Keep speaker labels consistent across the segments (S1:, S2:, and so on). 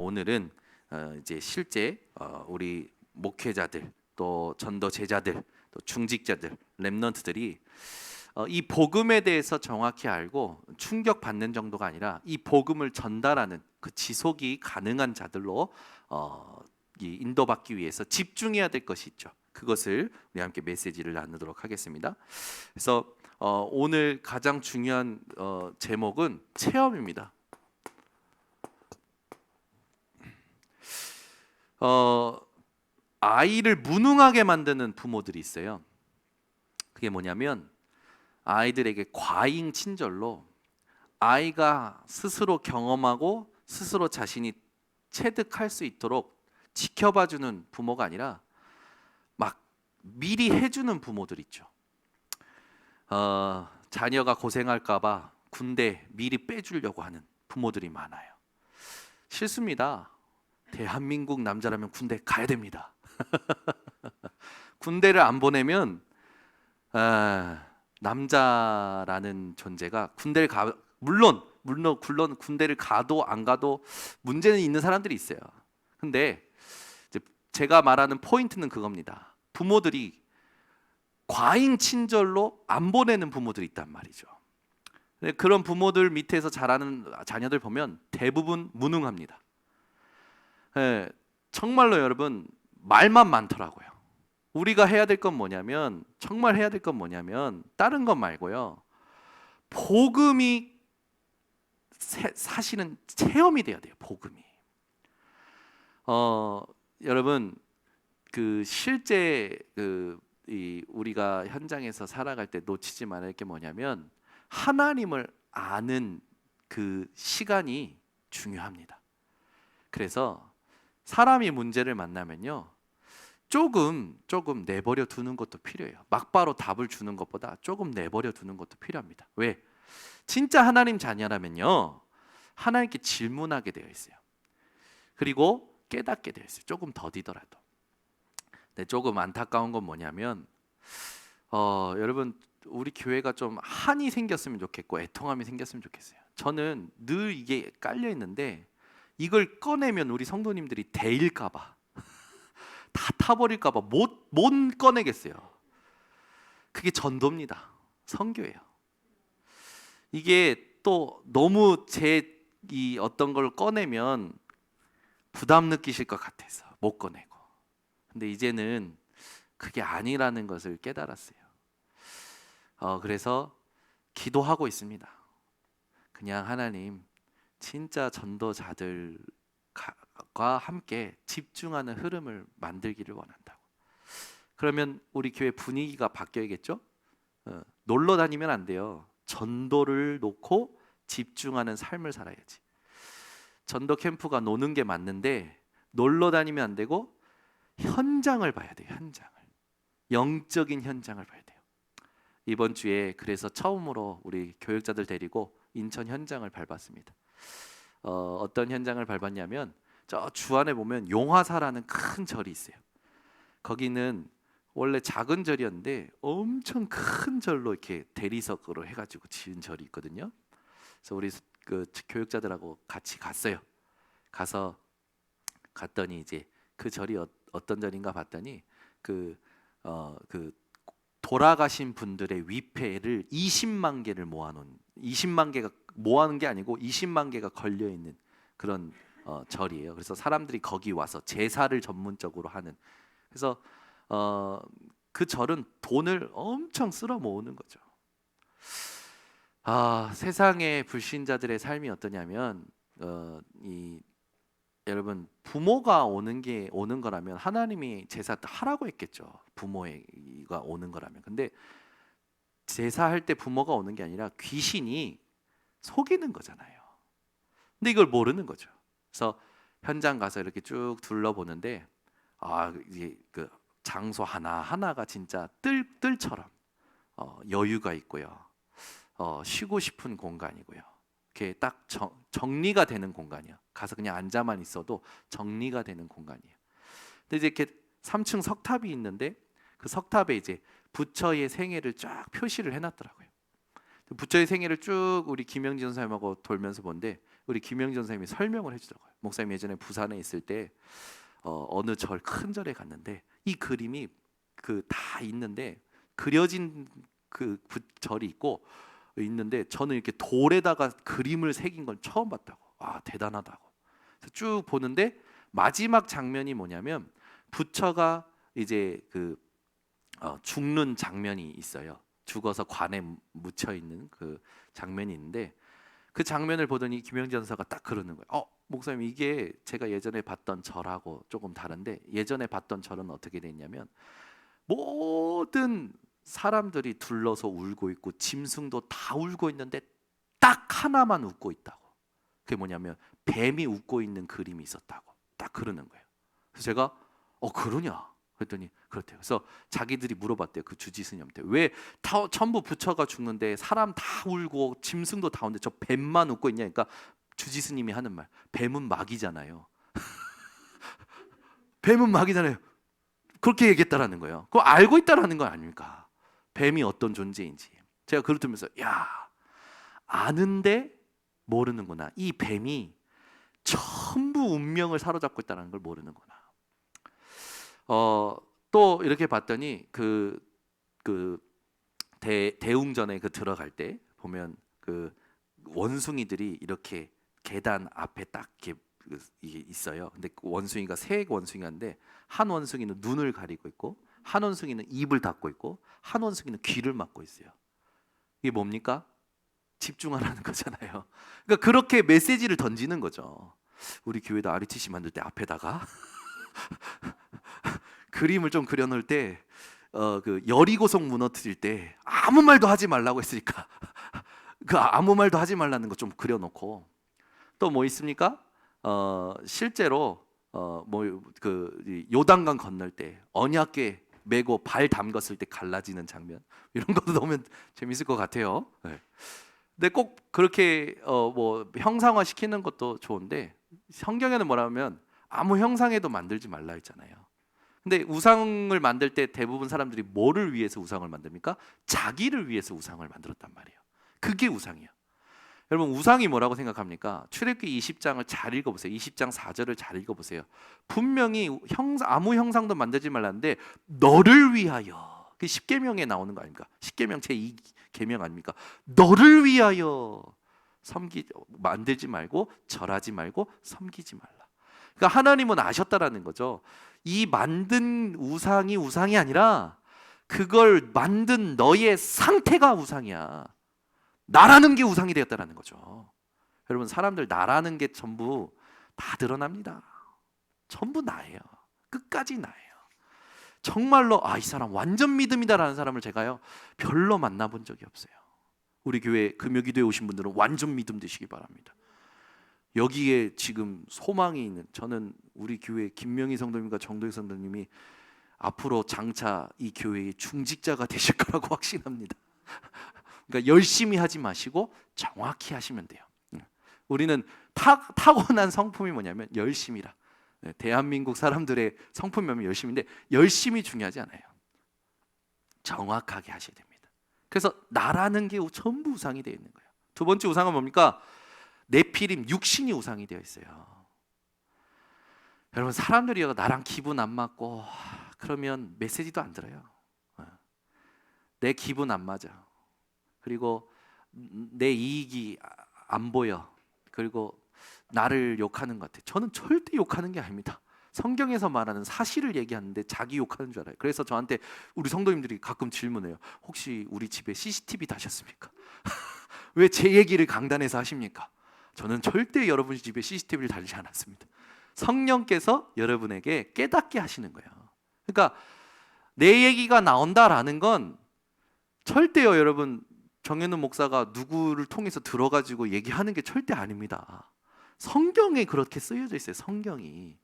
S1: 오늘은 이제 실제 우리 목회자들 또 전도 제자들 또 중직자들 렘넌트들이 이 복음에 대해서 정확히 알고 충격받는 정도가 아니라 이 복음을 전달하는 그 지속이 가능한 자들로 이 인도받기 위해서 집중해야 될 것이 있죠. 그것을 우리 함께 메시지를 나누도록 하겠습니다. 그래서 오늘 가장 중요한 제목은 체험입니다. 아이를 무능하게 만드는 부모들이 있어요. 그게 뭐냐면 아이들에게 과잉 친절로 아이가 스스로 경험하고 스스로 자신이 체득할 수 있도록 지켜봐주는 부모가 아니라 막 미리 해주는 부모들 있죠. 자녀가 고생할까봐 군대 미리 빼주려고 하는 부모들이 많아요. 싫습니다. 대한민국 남자라면 군대 가야 됩니다. 군대를 안 보내면 남자라는 존재가 군대를 물론 군대를 가도 안 가도 문제는 있는 사람들이 있어요. 근데 이제 제가 말하는 포인트는 그겁니다. 부모들이 과잉 친절로 안 보내는 부모들이 있단 말이죠. 그런 부모들 밑에서 자라는 자녀들 보면 대부분 무능합니다. 정말로 여러분 말만 많더라고요. 우리가 해야 될 건 뭐냐면 정말 해야 될 건 뭐냐면 다른 것 말고요. 복음이 사실은 체험이 돼야 돼요. 복음이. 여러분 그 실제 우리가 현장에서 살아갈 때 놓치지 말아야 할 게 뭐냐면 하나님을 아는 그 시간이 중요합니다. 그래서 사람이 문제를 만나면요 조금 내버려 두는 것도 필요해요. 막바로 답을 주는 것보다 조금 내버려 두는 것도 필요합니다. 왜? 진짜 하나님 자녀라면요 하나님께 질문하게 되어 있어요. 그리고 깨닫게 되어 있어요. 조금 더디더라도. 근데 조금 안타까운 건 뭐냐면 여러분 우리 교회가 좀 한이 생겼으면 좋겠고 애통함이 생겼으면 좋겠어요. 저는 늘 이게 깔려 있는데 이걸 꺼내면 우리 성도님들이 데일까봐 다 타버릴까봐 못 꺼내겠어요. 그게 전도입니다. 선교예요. 이게 또 너무 이 어떤 걸 꺼내면 부담 느끼실 것 같아서 못 꺼내고. 근데 이제는 그게 아니라는 것을 깨달았어요. 그래서 기도하고 있습니다. 그냥 하나님 진짜 전도자들과 함께 집중하는 흐름을 만들기를 원한다고. 그러면 우리 교회 분위기가 바뀌어야겠죠? 놀러 다니면 안 돼요. 전도를 놓고 집중하는 삶을 살아야지. 전도 캠프가 노는 게 맞는데 놀러 다니면 안 되고 현장을 봐야 돼요. 현장을. 영적인 현장을 봐야 돼요. 이번 주에 그래서 처음으로 우리 교육자들 데리고 인천 현장을 밟았습니다. 어떤 현장을 밟았냐면 저 주안에 보면 용화사라는 큰 절이 있어요. 거기는 원래 작은 절이었는데 엄청 큰 절로 이렇게 대리석으로 해가지고 지은 절이 있거든요. 그래서 우리 그 교육자들하고 같이 갔어요. 갔더니 이제 그 절이 어떤 절인가 봤더니 그 돌아가신 분들의 위패를 20만 개를 모아놓은 20만 개가 모아놓은 게 아니고 20만 개가 걸려 있는 그런 절이에요. 그래서 사람들이 거기 와서 제사를 전문적으로 하는. 그래서 그 절은 돈을 엄청 쓸어 모으는 거죠. 세상의 불신자들의 삶이 어떠냐면 여러분 부모가 오는 거라면 하나님이 제사 하라고 했겠죠. 부모가 오는 거라면. 근데 제사할 때 부모가 오는 게 아니라 귀신이 속이는 거잖아요. 근데 이걸 모르는 거죠. 그래서 현장 가서 이렇게 쭉 둘러보는데 이게 그 장소 하나하나가 진짜 뜰처럼 여유가 있고요. 쉬고 싶은 공간이고요. 이렇게 딱 정리가 되는 공간이야. 가서 그냥 앉아만 있어도 정리가 되는 공간이에요. 근데 이제 이렇게 3층 석탑이 있는데 그 석탑에 이제 부처의 생애를 쫙 표시를 해놨더라고요. 부처의 생애를 쭉 우리 김영진 선생님하고 돌면서 본데 우리 김영전 선생님이 설명을 해주더라고요. 목사님 예전에 부산에 있을 때 어느 큰 절에 갔는데 이 그림이 다 있는데 그려진 절이 있는데 저는 이렇게 돌에다가 그림을 새긴 건 처음 봤다고. 아, 대단하다고. 그래서 쭉 보는데 마지막 장면이 뭐냐면 부처가 이제 죽는 장면이 있어요. 죽어서 관에 묻혀 있는 그 장면이 있는데 그 장면을 보더니 김영전 선사가 딱 그러는 거예요. 목사님, 이게 제가 예전에 봤던 절하고 조금 다른데, 예전에 봤던 절은 어떻게 됐냐면 모든 사람들이 둘러서 울고 있고 짐승도 다 울고 있는데 딱 하나만 웃고 있다고. 그게 뭐냐면 뱀이 웃고 있는 그림이 있었다고 딱 그러는 거예요. 그래서 제가 그러냐 그랬더니 그렇대요. 그래서 자기들이 물어봤대요. 그 주지 스님한테 왜 전부 부처가 죽는데 사람 다 울고 짐승도 다 우는데 저 뱀만 웃고 있냐. 그러니까 주지 스님이 하는 말, 뱀은 막이잖아요. 뱀은 막이잖아요. 그렇게 얘기했다라는 거예요. 그거 알고 있다라는 건 아닙니까? 뱀이 어떤 존재인지. 제가 그걸 들으면서 야, 아는데 모르는구나. 이 뱀이 전부 운명을 사로잡고 있다는 걸 모르는구나. 또 이렇게 봤더니 대웅전에 들어갈 때 보면 원숭이들이 이렇게 계단 앞에 딱 이렇게 이게 있어요. 근데 원숭이가 세 원숭이인데 한 원숭이는 눈을 가리고 있고 한 원숭이는 입을 닫고 있고 한 원숭이는 귀를 막고 있어요. 이게 뭡니까? 집중하라는 거잖아요. 그러니까 그렇게 메시지를 던지는 거죠. 우리 교회도 RUTC 만들 때 앞에다가 그림을 좀 그려놓을 때 여리고성 무너뜨릴 때 아무 말도 하지 말라고 했으니까 아무 말도 하지 말라는 거 좀 그려놓고, 또 뭐 있습니까? 실제로 요단강 건널 때 언약궤 메고 발 담갔을 때 갈라지는 장면, 이런 것도 넣으면 재밌을 것 같아요. 네. 근데 꼭 그렇게 형상화 시키는 것도 좋은데 성경에는 뭐라면 아무 형상에도 만들지 말라 했잖아요. 근데 우상을 만들 때 대부분 사람들이 뭐를 위해서 우상을 만듭니까? 자기를 위해서 우상을 만들었단 말이에요. 그게 우상이에요. 여러분, 우상이 뭐라고 생각합니까? 출애굽기 20장을 잘 읽어보세요. 20장 4절을 잘 읽어보세요. 분명히 아무 형상도 만들지 말라는데 너를 위하여, 그 10계명에 나오는 거 아닙니까? 10계명 제2계명 아닙니까? 너를 위하여 만들지 말고 절하지 말고 섬기지 말라. 그러니까 하나님은 아셨다라는 거죠. 이 만든 우상이 아니라 그걸 만든 너의 상태가 우상이야. 나라는 게 우상이 되었다라는 거죠. 여러분, 사람들 나라는 게 전부 다 드러납니다. 전부 나예요. 끝까지 나예요. 정말로 이 사람 완전 믿음이다라는 사람을 제가요 별로 만나본 적이 없어요. 우리 교회 금요기도에 오신 분들은 완전 믿음 되시기 바랍니다. 여기에 지금 소망이 있는, 저는 우리 교회 김명희 성도님과 정도희 성도님이 앞으로 장차 이 교회의 중직자가 되실 거라고 확신합니다. 그러니까 열심히 하지 마시고 정확히 하시면 돼요. 우리는 타고난 성품이 뭐냐면 열심이라. 대한민국 사람들의 성품이 뭐냐면 열심인데, 열심이 중요하지 않아요. 정확하게 하셔야 됩니다. 그래서 나라는 게 전부 우상이 되어 있는 거예요. 두 번째 우상은 뭡니까? 네피림, 육신이 우상이 되어 있어요. 여러분, 사람들이 나랑 기분 안 맞고 그러면 메시지도 안 들어요. 내 기분 안 맞아. 그리고 내 이익이 안 보여. 그리고 나를 욕하는 것 같아. 저는 절대 욕하는 게 아닙니다. 성경에서 말하는 사실을 얘기하는데 자기 욕하는 줄 알아요. 그래서 저한테 우리 성도님들이 가끔 질문해요. 혹시 우리 집에 CCTV 다셨습니까? 왜 제 얘기를 강단에서 하십니까? 저는 절대 여러분 집에 CCTV를 달지 않았습니다. 성령께서 여러분에게 깨닫게 하시는 거예요. 그러니까 내 얘기가 나온다라는 건 절대요, 여러분, 정현우 목사가 누구를 통해서 들어가지고 얘기하는 게 절대 아닙니다. 성경에 그렇게 쓰여져 있어요. 성경이.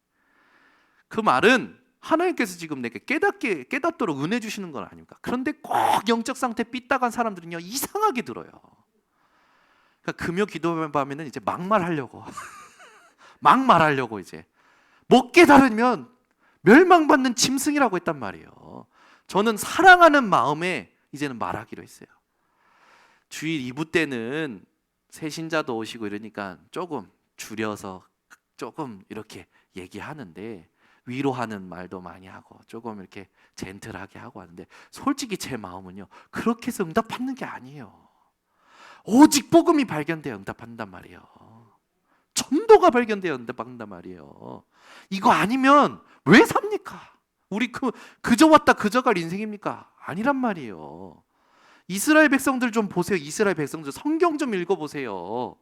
S1: 그 말은 하나님께서 지금 내게 깨닫도록 은혜 주시는 건 아닙니까? 그런데 꼭 영적 상태 삐딱한 사람들은요 이상하게 들어요. 그러니까 금요 기도 밤에는 이제 막말하려고 막말하려고 이제 못 깨달으면 멸망받는 짐승이라고 했단 말이에요. 저는 사랑하는 마음에 이제는 말하기로 했어요. 주일 2부 때는 새 신자도 오시고 이러니까 조금 줄여서 조금 이렇게 얘기하는데, 위로하는 말도 많이 하고 조금 이렇게 젠틀하게 하고 하는데, 솔직히 제 마음은요, 그렇게 해서 응답받는 게 아니에요. 오직 복음이 발견돼야 응답한단 말이에요. 전도가 발견돼야 응답받는단 말이에요. 이거 아니면 왜 삽니까? 우리 그저 왔다 그저 갈 인생입니까? 아니란 말이에요. 이스라엘 백성들 좀 보세요. 이스라엘 백성들 성경 좀 읽어보세요.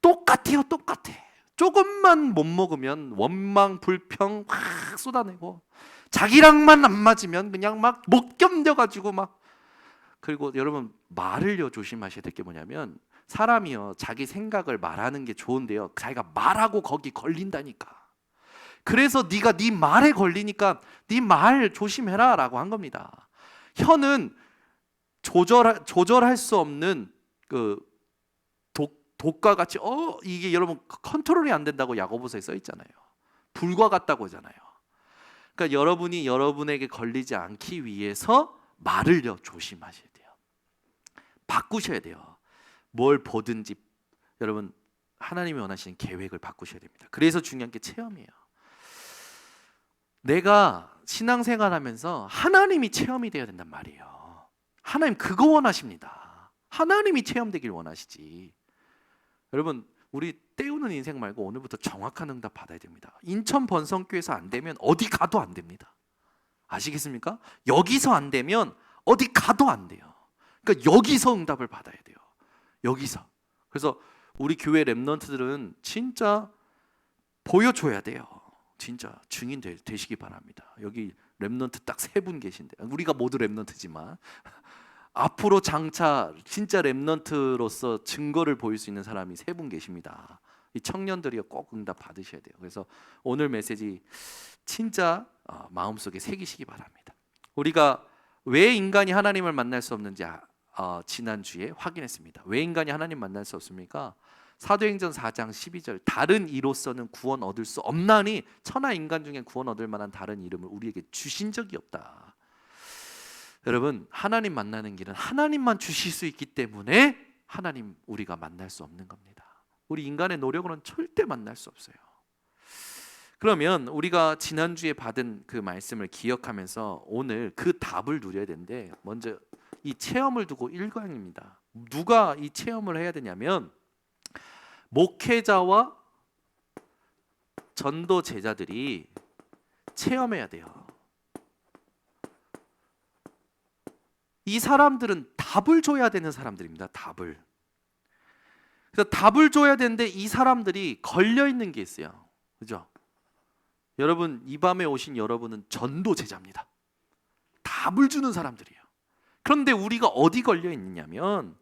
S1: 똑같아요. 똑같아. 조금만 못 먹으면 원망 불평 확 쏟아내고, 자기랑만 안 맞으면 그냥 막 못 견뎌가지고 막. 그리고 여러분, 말을요 조심하셔야 될 게 뭐냐면, 사람이요 자기 생각을 말하는 게 좋은데요, 자기가 말하고 거기 걸린다니까. 그래서 네가 네 말에 걸리니까 네 말 조심해라 라고 한 겁니다. 혀는 조절할 수 없는 그 독과 같이 이게 여러분 컨트롤이 안 된다고 야고보서에 써 있잖아요. 불과 같다고 하잖아요. 그러니까 여러분이 여러분에게 걸리지 않기 위해서 말을요 조심하셔야 돼요. 바꾸셔야 돼요. 뭘 보든지 여러분, 하나님이 원하시는 계획을 바꾸셔야 됩니다. 그래서 중요한 게 체험이에요. 내가 신앙생활하면서 하나님이 체험이 되어야 된단 말이에요. 하나님 그거 원하십니다. 하나님이 체험되길 원하시지. 여러분, 우리 때우는 인생 말고 오늘부터 정확한 응답 받아야 됩니다. 인천 번성교회에서 안 되면 어디 가도 안 됩니다. 아시겠습니까? 여기서 안 되면 어디 가도 안 돼요. 그러니까 여기서 응답을 받아야 돼요. 여기서. 그래서 우리 교회 렘넌트들은 진짜 보여줘야 돼요. 진짜 증인 되시기 바랍니다. 여기 렘넌트 딱 3분 계신데, 우리가 모두 렘넌트지만 앞으로 장차 진짜 렘넌트로서 증거를 보일 수 있는 사람이 3분 계십니다. 이 청년들이 꼭 응답 받으셔야 돼요. 그래서 오늘 메시지 진짜 마음속에 새기시기 바랍니다. 우리가 왜 인간이 하나님을 만날 수 없는지 지난주에 확인했습니다. 왜 인간이 하나님 만날 수 없습니까? 사도행전 4장 12절, 다른 이로서는 구원 얻을 수 없나니 천하 인간 중에 구원 얻을 만한 다른 이름을 우리에게 주신 적이 없다. 여러분, 하나님 만나는 길은 하나님만 주실 수 있기 때문에 하나님 우리가 만날 수 없는 겁니다. 우리 인간의 노력으로는 절대 만날 수 없어요. 그러면 우리가 지난주에 받은 그 말씀을 기억하면서 오늘 그 답을 누려야 되는데, 먼저 이 체험을 두고 1강입니다. 누가 이 체험을 해야 되냐면 목회자와 전도 제자들이 체험해야 돼요. 이 사람들은 답을 줘야 되는 사람들입니다. 답을. 그래서 답을 줘야 되는데 이 사람들이 걸려 있는 게 있어요. 그죠? 여러분, 이 밤에 오신 여러분은 전도 제자입니다. 답을 주는 사람들이에요. 그런데 우리가 어디 걸려 있느냐면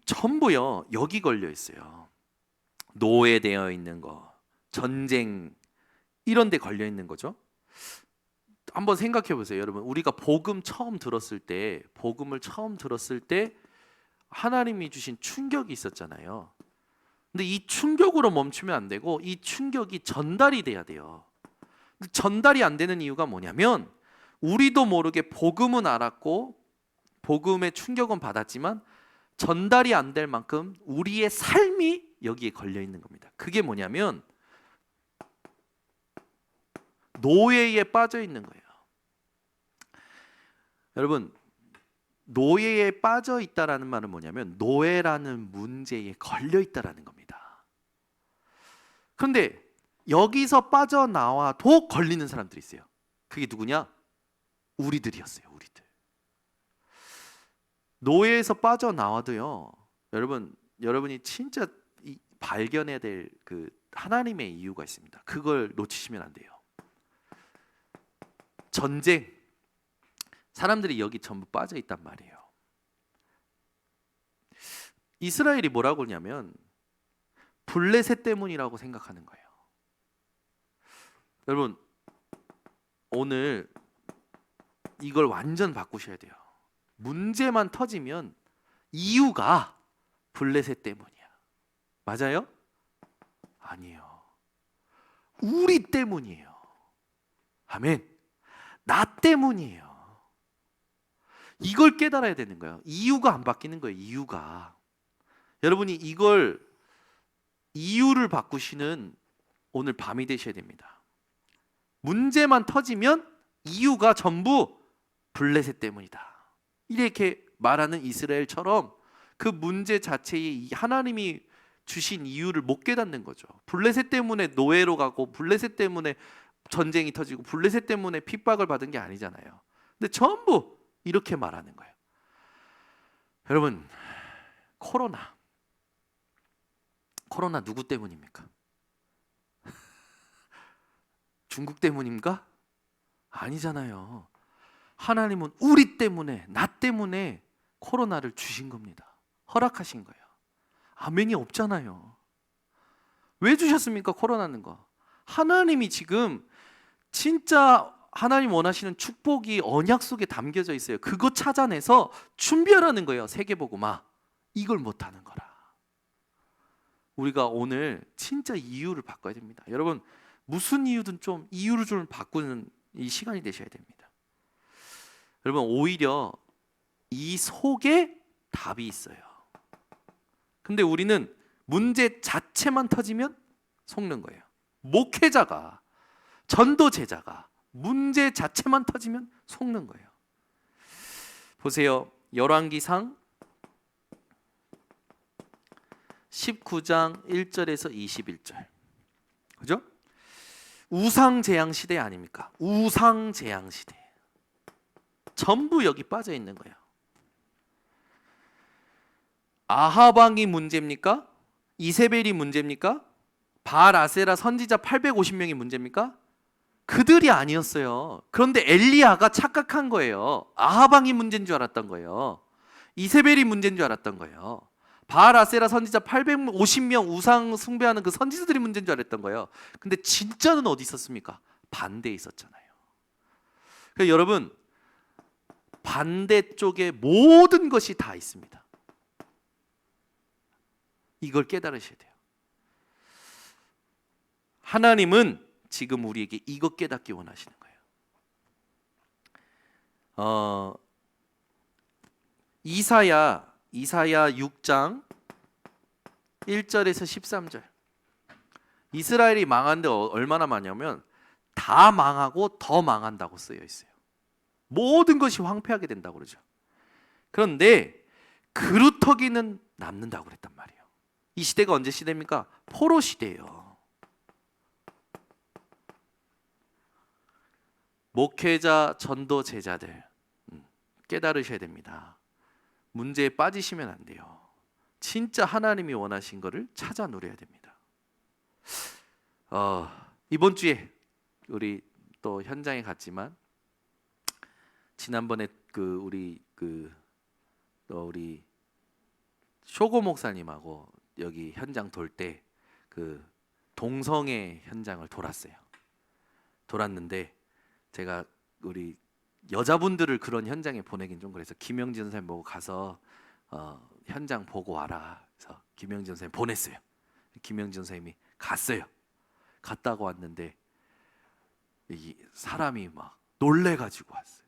S1: 전부요 여기 걸려 있어요. 노예되어 있는 거, 전쟁, 이런 데 걸려 있는 거죠. 한번 생각해 보세요. 여러분, 우리가 복음을 처음 들었을 때 하나님이 주신 충격이 있었잖아요. 근데 이 충격으로 멈추면 안 되고 이 충격이 전달이 돼야 돼요. 전달이 안 되는 이유가 뭐냐면, 우리도 모르게 복음은 알았고 복음의 충격은 받았지만 전달이 안 될 만큼 우리의 삶이 여기에 걸려 있는 겁니다. 그게 뭐냐면 노예에 빠져 있는 거예요. 여러분, 노예에 빠져 있다라는 말은 뭐냐면 노예라는 문제에 걸려 있다라는 겁니다. 그런데 여기서 빠져나와도 걸리는 사람들이 있어요. 그게 누구냐? 우리들이었어요. 우리들. 노예에서 빠져나와도요, 여러분이 진짜 발견해야 될 그 하나님의 이유가 있습니다. 그걸 놓치시면 안 돼요. 전쟁. 사람들이 여기 전부 빠져 있단 말이에요. 이스라엘이 뭐라고 하냐면 블레셋 때문이라고 생각하는 거예요. 여러분, 오늘 이걸 완전 바꾸셔야 돼요. 문제만 터지면 이유가 블레셋 때문이야. 맞아요? 아니에요. 우리 때문이에요. 아멘. 나 때문이에요. 이걸 깨달아야 되는 거예요. 이유가 안 바뀌는 거예요. 이유가. 여러분이 이걸 이유를 바꾸시는 오늘 밤이 되셔야 됩니다. 문제만 터지면 이유가 전부 블레셋 때문이다. 이렇게 말하는 이스라엘처럼 그 문제 자체에 하나님이 주신 이유를 못 깨닫는 거죠. 블레셋 때문에 노예로 가고 블레셋 때문에 전쟁이 터지고 블레셋 때문에 핍박을 받은 게 아니잖아요. 근데 전부 이렇게 말하는 거예요. 여러분, 코로나 누구 때문입니까? 중국 때문인가? 아니잖아요. 하나님은 우리 때문에, 나 때문에 코로나를 주신 겁니다. 허락하신 거예요. 아멘이 없잖아요. 왜 주셨습니까? 코로나는 거. 하나님이 지금 진짜 하나님 원하시는 축복이 언약 속에 담겨져 있어요. 그거 찾아내서 준비하라는 거예요. 세계복음화. 이걸 못하는 거라. 우리가 오늘 진짜 이유를 바꿔야 됩니다. 여러분, 무슨 이유든 좀 이유를 좀 바꾸는 이 시간이 되셔야 됩니다. 여러분, 오히려 이 속에 답이 있어요. 근데 우리는 문제 자체만 터지면 속는 거예요. 목회자가, 전도제자가 문제 자체만 터지면 속는 거예요. 보세요. 열왕기상 19장 1절에서 21절. 그죠? 우상제양 시대 아닙니까? 우상제양 시대. 전부 여기 빠져 있는 거예요. 아합 왕이 문제입니까? 이세벨이 문제입니까? 바알 아세라 선지자 850명이 문제입니까? 그들이 아니었어요. 그런데 엘리야가 착각한 거예요. 아합 왕이 문제인 줄 알았던 거예요. 이세벨이 문제인 줄 알았던 거예요. 바알 아세라 선지자 850명 우상 숭배하는 그 선지자들이 문제인 줄 알았던 거예요. 근데 진짜는 어디 있었습니까? 반대에 있었잖아요. 그러니까 여러분, 반대쪽에 모든 것이 다 있습니다. 이걸 깨달으셔야 돼요. 하나님은 지금 우리에게 이것 깨닫기 원하시는 거예요. 이사야 6장 1절에서 13절. 이스라엘이 망한데 얼마나 많냐면 다 망하고 더 망한다고 쓰여 있어요. 모든 것이 황폐하게 된다고 그러죠. 그런데 그루터기는 남는다고 그랬단 말이에요. 이 시대가 언제 시대입니까? 포로 시대예요. 목회자, 전도 제자들 깨달으셔야 됩니다. 문제에 빠지시면 안 돼요. 진짜 하나님이 원하신 거를 찾아 누려야 됩니다. 이번 주에 우리 또 현장에 갔지만 지난번에 우리 쇼고 목사님하고 여기 현장 돌 때 그 동성애 현장을 돌았는데 제가 우리 여자분들을 그런 현장에 보내긴 좀 그래서 김영진 선생님 보고 가서 현장 보고 와라. 그래서 김영진 선생님 보냈어요. 김영진 선생님이 갔어요. 갔다고 왔는데 이 사람이 막 놀래가지고 왔어요.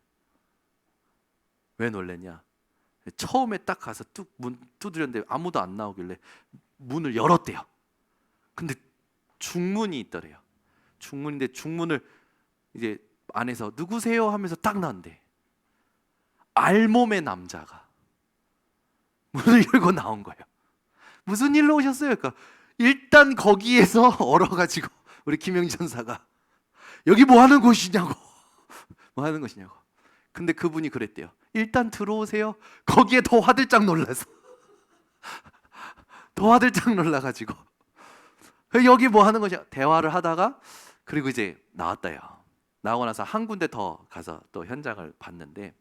S1: 왜 놀랬냐? 처음에 딱 가서 뚝 문 두드렸는데 아무도 안 나오길래 문을 열었대요. 근데 중문이 있더래요. 중문인데 중문을 이제 안에서 누구세요 하면서 딱 나온대. 알몸의 남자가 문을 열고 나온 거예요. 무슨 일로 오셨어요? 그러니까 일단 거기에서 얼어가지고 우리 김영진 전사가 여기 뭐 하는 곳이냐고. 뭐 하는 것이냐고. 근데 그분이 그랬대요. 일단 들어오세요. 거기에 더 화들짝 놀라서 더 화들짝 놀라가지고 여기 뭐 하는 것이야. 대화를 하다가 그리고 이제 나왔다요. 나오고 나서 한 군데 더 가서 또 현장을 봤는데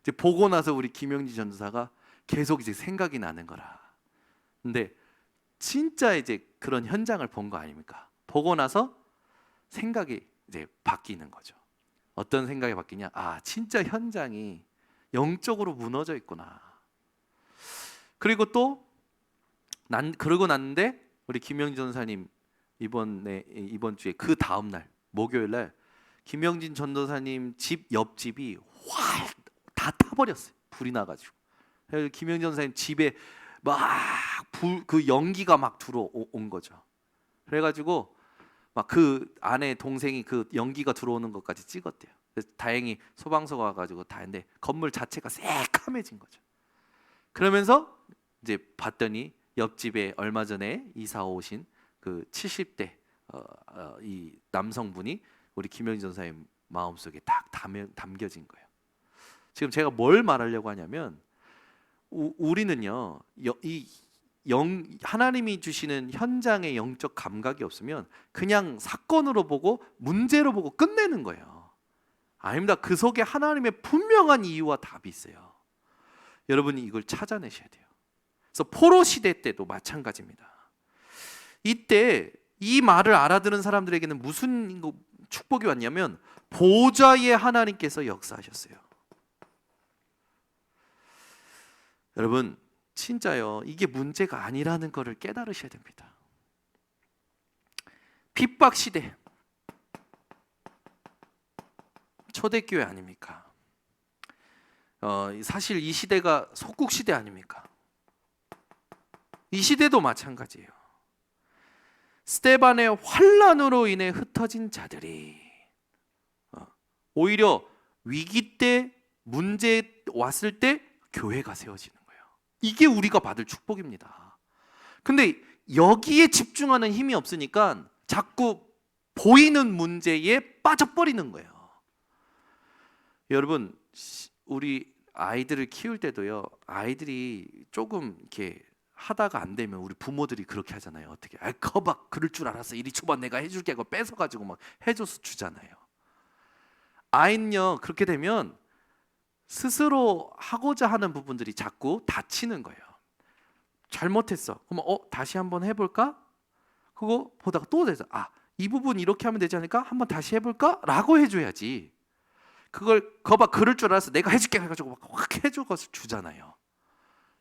S1: 이제 보고 나서 우리 김영지 전도사가 계속 이제 생각이 나는 거라. 근데 진짜 이제 그런 현장을 본 거 아닙니까? 보고 나서 생각이 이제 바뀌는 거죠. 어떤 생각이 바뀌냐? 아, 진짜 현장이 영적으로 무너져 있구나. 그리고 또 그러고 났는데 우리 김영진 전도사님 이번 주에 그 다음 날 목요일 날 김영진 전도사님 집 옆집이 다 타버렸어요. 불이 나가지고. 김영진 전도사님 집에 막 그 연기가 막 들어온 거죠. 그래가지고 막 그 안에 동생이 그 연기가 들어오는 것까지 찍었대요. 그래서 다행히 소방서가 와가지고 다 했는데 건물 자체가 새카매진 거죠. 그러면서 이제 봤더니 옆집에 얼마 전에 이사 오신 그 70대 이 남성분이 우리 김영진 전사님 마음속에 딱 담겨진 거예요. 지금 제가 뭘 말하려고 하냐면 우리는요 하나님이 주시는 현장의 영적 감각이 없으면 그냥 사건으로 보고 문제로 보고 끝내는 거예요. 아닙니다. 그 속에 하나님의 분명한 이유와 답이 있어요. 여러분이 이걸 찾아내셔야 돼요. 그래서 포로 시대 때도 마찬가지입니다. 이때 이 말을 알아듣는 사람들에게는 무슨 축복이 왔냐면 보좌의 하나님께서 역사하셨어요. 여러분 진짜요, 이게 문제가 아니라는 것을 깨달으셔야 됩니다. 핍박 시대, 초대교회 아닙니까? 사실 이 시대가 속국 시대 아닙니까? 이 시대도 마찬가지예요. 스데반의 환난으로 인해 흩어진 자들이 오히려 위기 때, 문제 왔을 때 교회가 세워지는 거예요. 이게 우리가 받을 축복입니다. 근데 여기에 집중하는 힘이 없으니까 자꾸 보이는 문제에 빠져버리는 거예요. 여러분, 우리 아이들을 키울 때도요, 아이들이 조금 이렇게 하다가 안 되면 우리 부모들이 그렇게 하잖아요. 어떻게? 거봐, 그럴 줄 알았어. 이리 줘봐, 내가 해줄게 하고 뺏어가지고 막 해줘서 주잖아요. 아이는요, 그렇게 되면 스스로 하고자 하는 부분들이 자꾸 닫히는 거예요. 잘못했어. 그러면 다시 한번 해볼까? 그거 보다가 또 돼서 이 부분 이렇게 하면 되지 않을까? 한번 다시 해볼까? 라고 해줘야지. 그걸 거봐, 그럴 줄 알았어. 내가 해줄게 해가지고 막 확 해줘서 주잖아요.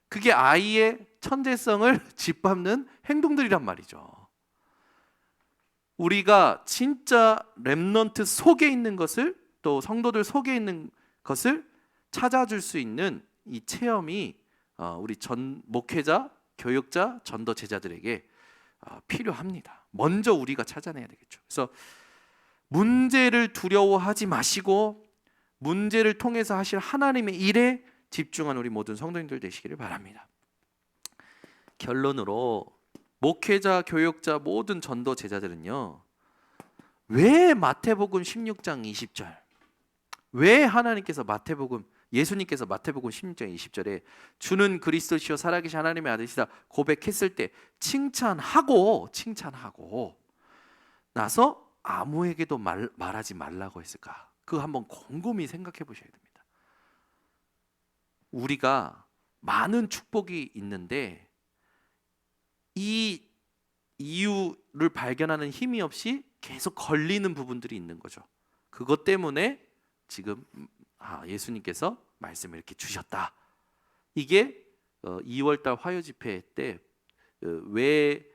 S1: 그게 아이의 천재성을 짓밟는 행동들이란 말이죠. 우리가 진짜 렘넌트 속에 있는 것을, 또 성도들 속에 있는 것을 찾아줄 수 있는 이 체험이 우리 목회자, 교육자, 전도 제자들에게 필요합니다. 먼저 우리가 찾아내야 되겠죠. 그래서 문제를 두려워하지 마시고 문제를 통해서 하실 하나님의 일에 집중한 우리 모든 성도님들 되시기를 바랍니다. 결론으로 목회자, 교육자, 모든 전도 제자들은요, 왜 마태복음 16장 20절, 왜 하나님께서 예수님께서 마태복음 16장 20절에 주는 그리스도시요 살아계신 하나님의 아들이시다 고백했을 때 칭찬하고 나서 아무에게도 말하지 말라고 했을까? 그거 한번 곰곰이 생각해 보셔야 됩니다. 우리가 많은 축복이 있는데 이 이유를 발견하는 힘이 없이 계속 걸리는 부분들이 있는 거죠. 그것 때문에 지금 예수님께서 말씀을 이렇게 주셨다. 이게 2월달 화요 집회 때 왜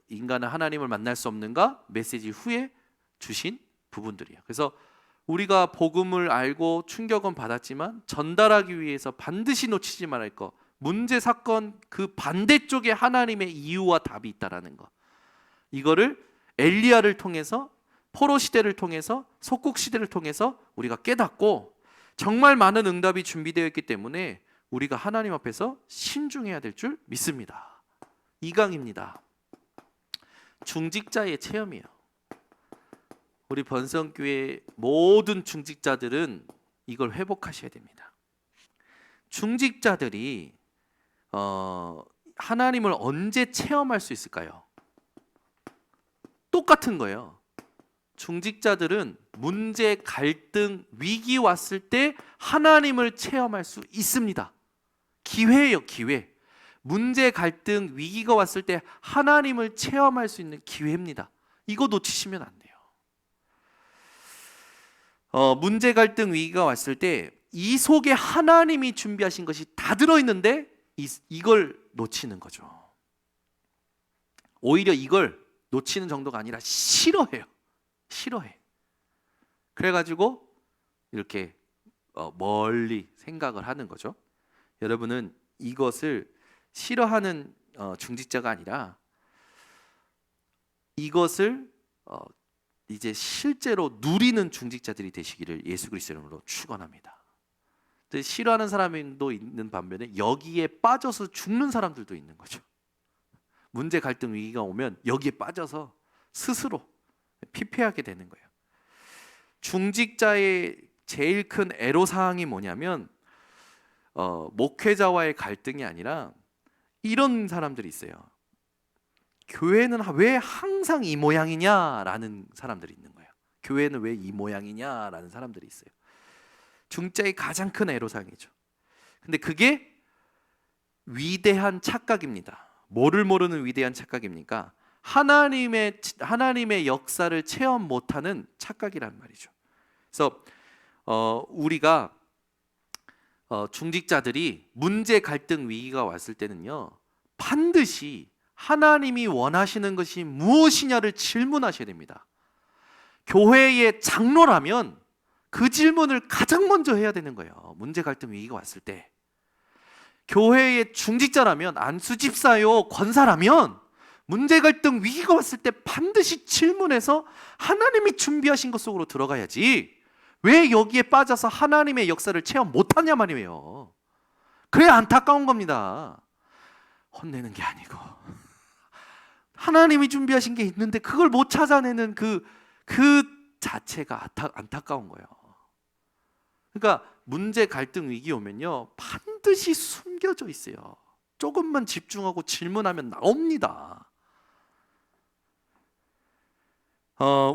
S1: 인간은 하나님을 만날 수 없는가 메시지 후에 주신 부분들이에요. 그래서 우리가 복음을 알고 충격은 받았지만 전달하기 위해서 반드시 놓치지 말아야 할 것, 문제 사건 그 반대쪽에 하나님의 이유와 답이 있다라는 것, 이거를 엘리야를 통해서, 포로 시대를 통해서, 속국 시대를 통해서 우리가 깨닫고 정말 많은 응답이 준비되어 있기 때문에 우리가 하나님 앞에서 신중해야 될 줄 믿습니다. 2강입니다. 중직자의 체험이에요. 우리 번성교회 모든 중직자들은 이걸 회복하셔야 됩니다. 중직자들이 하나님을 언제 체험할 수 있을까요? 똑같은 거예요. 중직자들은 문제, 갈등, 위기 왔을 때 하나님을 체험할 수 있습니다. 기회예요, 기회. 문제, 갈등, 위기가 왔을 때 하나님을 체험할 수 있는 기회입니다. 이거 놓치시면 안 돼요. 문제, 갈등, 위기가 왔을 때 이 속에 하나님이 준비하신 것이 다 들어있는데 이걸 놓치는 거죠. 오히려 이걸 놓치는 정도가 아니라 싫어해요. 싫어해. 그래가지고 이렇게 멀리 생각을 하는 거죠. 여러분은 이것을 싫어하는 중직자가 아니라 이것을 이제 실제로 누리는 중직자들이 되시기를 예수 그리스도 이름으로 축원합니다. 싫어하는 사람도 있는 반면에 여기에 빠져서 죽는 사람들도 있는 거죠. 문제, 갈등, 위기가 오면 여기에 빠져서 스스로 피폐하게 되는 거예요. 중직자의 제일 큰 애로사항이 뭐냐면 목회자와의 갈등이 아니라 이런 사람들이 있어요. 교회는 왜 항상 이 모양이냐라는 사람들이 있는 거예요. 교회는 왜 이 모양이냐라는 사람들이 있어요. 중직자의 가장 큰 애로사항이죠. 근데 그게 위대한 착각입니다. 뭐를 모르는 위대한 착각입니까? 하나님의 역사를 체험 못하는 착각이란 말이죠. 그래서 우리가 중직자들이 문제, 갈등, 위기가 왔을 때는요, 반드시 하나님이 원하시는 것이 무엇이냐를 질문하셔야 됩니다. 교회의 장로라면 그 질문을 가장 먼저 해야 되는 거예요. 문제, 갈등, 위기가 왔을 때. 교회의 중직자라면, 안수집사요, 권사라면 문제, 갈등, 위기가 왔을 때 반드시 질문해서 하나님이 준비하신 것 속으로 들어가야지 왜 여기에 빠져서 하나님의 역사를 체험 못하냐 말이에요. 그래 안타까운 겁니다. 혼내는 게 아니고 하나님이 준비하신 게 있는데 그걸 못 찾아내는 그 자체가 안타까운 거예요. 그러니까 문제, 갈등, 위기 오면요 반드시 숨겨져 있어요. 조금만 집중하고 질문하면 나옵니다.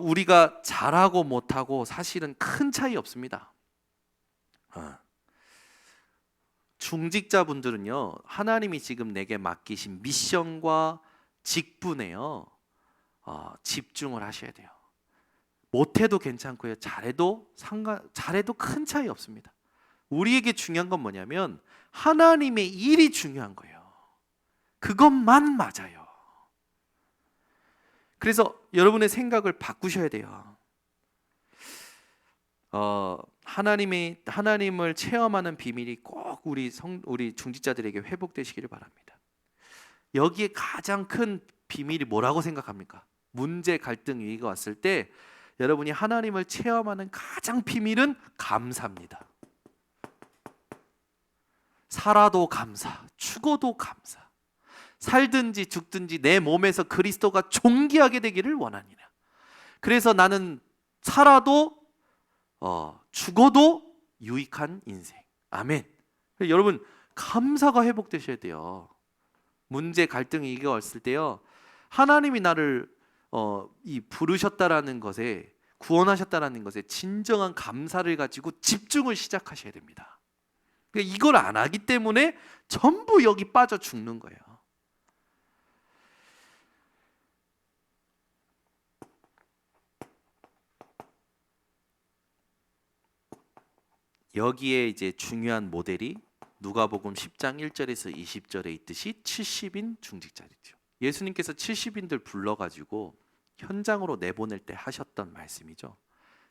S1: 우리가 잘하고 못하고 사실은 큰 차이 없습니다. 중직자분들은요 하나님이 지금 내게 맡기신 미션과 직분에요 집중을 하셔야 돼요. 못해도 괜찮고요, 잘해도 큰 차이 없습니다. 우리에게 중요한 건 뭐냐면 하나님의 일이 중요한 거예요. 그것만 맞아요. 그래서 여러분의 생각을 바꾸셔야 돼요. 하나님을 체험하는 비밀이 꼭 우리 중직자들에게 회복되시기를 바랍니다. 여기에 가장 큰 비밀이 뭐라고 생각합니까? 문제, 갈등, 위기가 왔을 때 여러분이 하나님을 체험하는 가장 비밀은 감사입니다. 살아도 감사, 죽어도 감사. 살든지 죽든지 내 몸에서 그리스도가 존귀하게 되기를 원하니라. 그래서 나는 살아도 죽어도 유익한 인생. 아멘. 여러분 감사가 회복되셔야 돼요. 문제, 갈등, 위기가 왔을 때요 하나님이 나를 부르셨다라는 것에, 구원하셨다라는 것에 진정한 감사를 가지고 집중을 시작하셔야 됩니다. 그러니까 이걸 안 하기 때문에 전부 여기 빠져 죽는 거예요. 여기에 이제 중요한 모델이 누가복음 10장 1절에서 20절에 있듯이 70인 중직자들이죠. 예수님께서 70인들 불러가지고 현장으로 내보낼 때 하셨던 말씀이죠.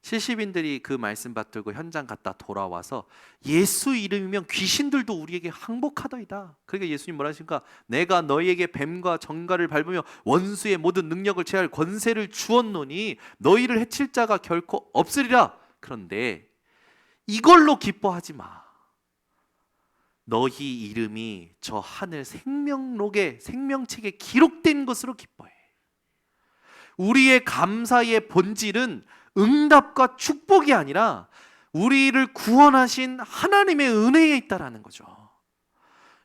S1: 70인들이 그 말씀 받들고 현장 갔다 돌아와서 예수 이름이면 귀신들도 우리에게 항복하더이다. 그러니까 예수님 뭐라 하십니까? 내가 너희에게 뱀과 정갈을 밟으며 원수의 모든 능력을 제할 권세를 주었노니 너희를 해칠 자가 결코 없으리라. 그런데 이걸로 기뻐하지 마. 너희 이름이 저 하늘 생명록에, 생명책에 기록된 것으로 기뻐해. 우리의 감사의 본질은 응답과 축복이 아니라 우리를 구원하신 하나님의 은혜에 있다라는 거죠.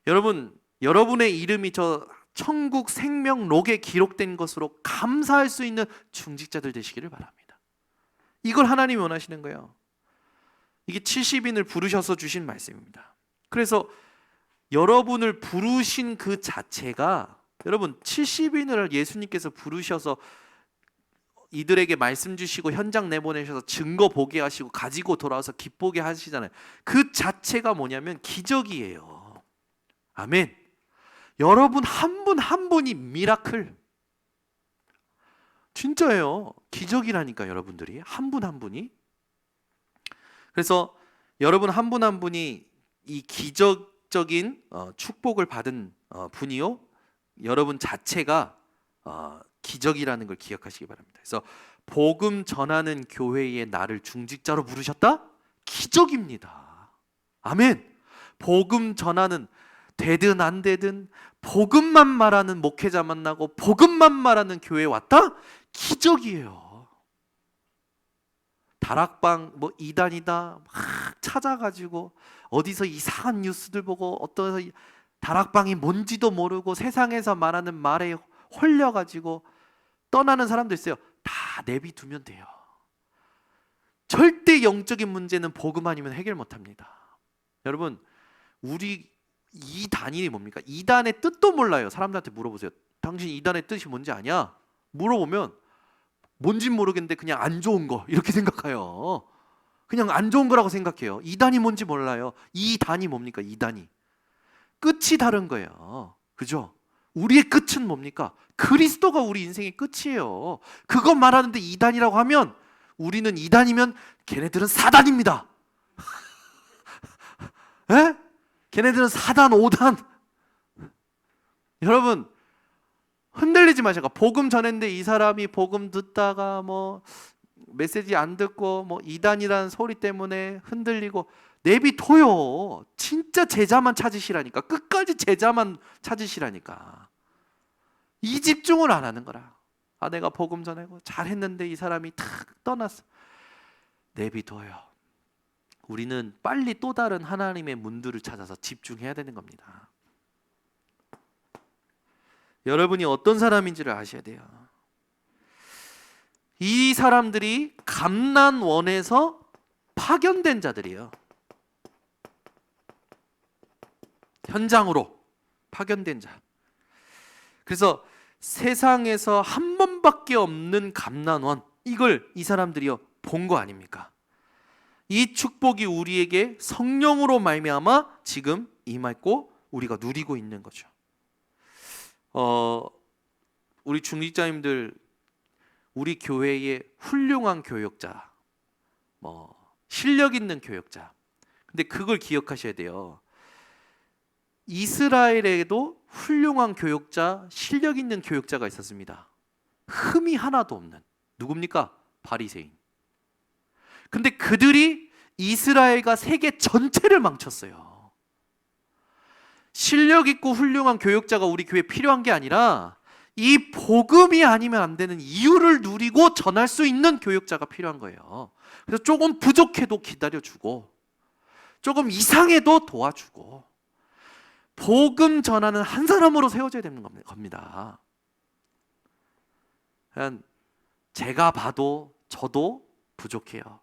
S1: 여러분, 여러분의 이름이 저 천국 생명록에 기록된 것으로 감사할 수 있는 중직자들 되시기를 바랍니다. 이걸 하나님이 원하시는 거예요. 이게 70인을 부르셔서 주신 말씀입니다. 그래서 여러분을 부르신 그 자체가, 여러분 70인을 예수님께서 부르셔서 이들에게 말씀 주시고 현장 내보내셔서 증거 보게 하시고 가지고 돌아와서 기쁘게 하시잖아요. 그 자체가 뭐냐면 기적이에요. 아멘. 여러분 한 분 한 분이 미라클. 진짜예요. 기적이라니까 여러분들이 한 분 한 분이. 그래서 여러분 한 분 한 분이 이 기적적인 축복을 받은 분이요, 여러분 자체가 기적이라는 걸 기억하시기 바랍니다. 그래서 복음 전하는 교회에 나를 중직자로 부르셨다? 기적입니다. 아멘. 복음 전하는, 되든 안 되든 복음만 말하는 목회자 만나고 복음만 말하는 교회에 왔다? 기적이에요. 다락방 뭐 이단이다 막 찾아가지고 어디서 이상한 뉴스들 보고 어떤 다락방이 뭔지도 모르고 세상에서 말하는 말에 홀려가지고 떠나는 사람도 있어요. 다 내비두면 돼요. 절대 영적인 문제는 복음 아니면 해결 못합니다. 여러분, 우리 이단이 뭡니까? 이단의 뜻도 몰라요. 사람들한테 물어보세요. 당신 이단의 뜻이 뭔지 아냐? 물어보면 뭔진 모르겠는데 그냥 안 좋은 거 이렇게 생각해요. 그냥 안 좋은 거라고 생각해요. 이단이 뭔지 몰라요. 이단이 뭡니까? 이단이 끝이 다른 거예요. 그죠? 우리의 끝은 뭡니까? 그리스도가 우리 인생의 끝이에요. 그거 말하는데 이단이라고 하면 우리는 이단이면 걔네들은 사단입니다. 에? 걔네들은 사단 5단. 여러분 흔들리지 마시고, 복음 전했는데 이 사람이 복음 듣다가 뭐 메시지 안 듣고 뭐 이단이라는 소리 때문에 흔들리고, 내비둬요. 진짜 제자만 찾으시라니까. 끝까지 제자만 찾으시라니까. 이 집중을 안 하는 거라. 내가 복음 전하고 잘했는데 이 사람이 탁 떠났어. 내비둬요. 우리는 빨리 또 다른 하나님의 문들을 찾아서 집중해야 되는 겁니다. 여러분이 어떤 사람인지를 아셔야 돼요. 이 사람들이 감난원에서 파견된 자들이에요. 현장으로 파견된 자. 그래서 세상에서 한 번밖에 없는 감난원, 이걸 이 사람들이요 본 거 아닙니까? 이 축복이 우리에게 성령으로 말미암아 지금 임했고 우리가 누리고 있는 거죠. 우리 중직자님들, 우리 교회의 훌륭한 교역자, 실력 있는 교역자. 근데 그걸 기억하셔야 돼요. 이스라엘에도 훌륭한 교역자, 실력 있는 교역자가 있었습니다. 흠이 하나도 없는. 누굽니까? 바리새인. 근데 그들이 이스라엘과 세계 전체를 망쳤어요. 실력 있고 훌륭한 교역자가 우리 교회에 필요한 게 아니라 이 복음이 아니면 안 되는 이유를 누리고 전할 수 있는 교역자가 필요한 거예요. 그래서 조금 부족해도 기다려주고 조금 이상해도 도와주고 복음 전하는 한 사람으로 세워져야 되는 겁니다. 제가 봐도 저도 부족해요.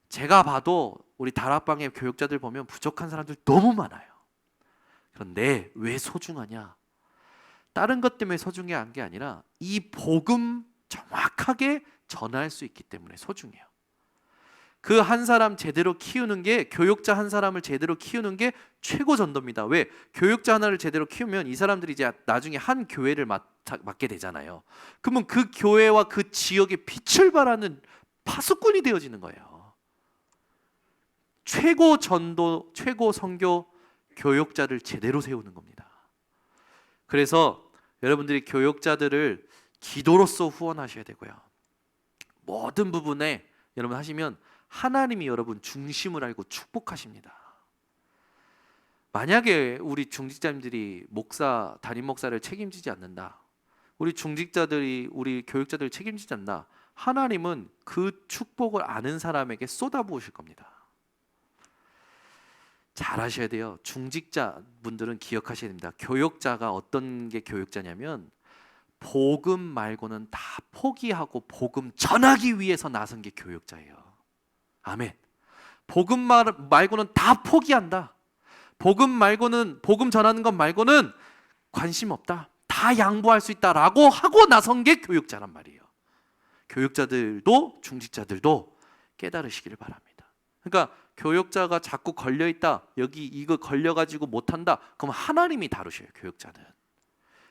S1: 제가 봐도 우리 다락방의 교역자들 보면 부족한 사람들 너무 많아요. 그런데 왜 소중하냐? 다른 것 때문에 소중한 게 아니라 이 복음 정확하게 전할 수 있기 때문에 소중해요. 그 한 사람 제대로 키우는 게, 교역자 한 사람을 제대로 키우는 게 최고 전도입니다. 왜? 교역자 하나를 제대로 키우면 이 사람들이 이제 나중에 한 교회를 맡게 되잖아요. 그러면 그 교회와 그 지역에 빛을 발하는 파수꾼이 되어지는 거예요. 최고 전도, 최고 선교 교역자를 제대로 세우는 겁니다. 그래서 여러분들이 교역자들을 기도로서 후원하셔야 되고요. 모든 부분에 여러분 하시면 하나님이 여러분 중심을 알고 축복하십니다. 만약에 우리 중직자님들이 목사, 담임 목사를 책임지지 않는다, 우리 중직자들이 우리 교육자들을 책임지지 않는다, 하나님은 그 축복을 아는 사람에게 쏟아부으실 겁니다. 잘 하셔야 돼요. 중직자분들은 기억하셔야 됩니다. 교역자가 어떤 게 교역자냐면 복음 말고는 다 포기하고 복음 전하기 위해서 나선 게 교역자예요. 아멘. 복음 말고는 다 포기한다. 복음 말고는, 복음 전하는 것 말고는 관심 없다. 다 양보할 수 있다라고 하고 나선 게 교역자란 말이에요. 교역자들도 중직자들도 깨달으시기를 바랍니다. 그러니까 교역자가 자꾸 걸려있다, 여기 이거 걸려가지고 못한다, 그럼 하나님이 다루셔요. 교역자는